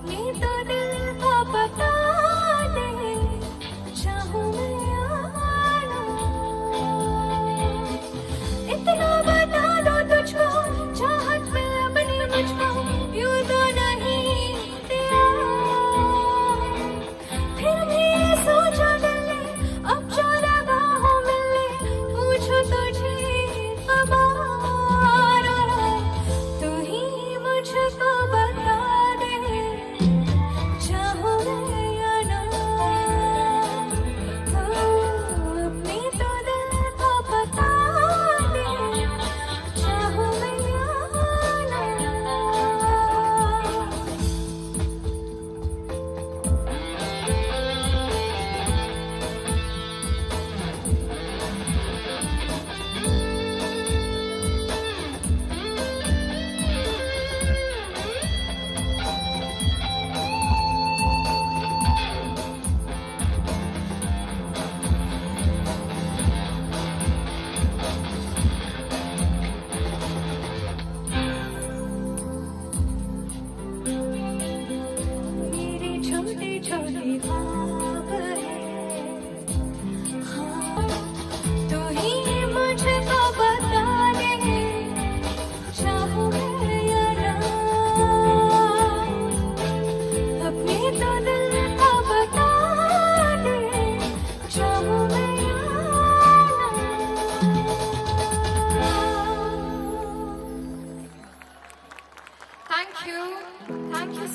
अपने तो दिल को बता दे, चाहूं मैं या ना। इतना बता दो तुझको, चाहत में अपनी मुझको यूं तो नहीं दिया। फिर भी ये सोचा दिल ने, अब जो लगा हो मिलने, पूछो तो ठीक खबर। तू ही मुझको बता दे, चाहूं मैं या ना। अपने तो दिल को बता दे, चाहूं मैं या ना। मेरे छोटे छोटे ख्वाब हैं, हाँ, तू ही मुझको बता दे, चाहूं मैं या ना। अपने तो दिल को बता दे, चाहूं मैं या ना। Thank you, thank you.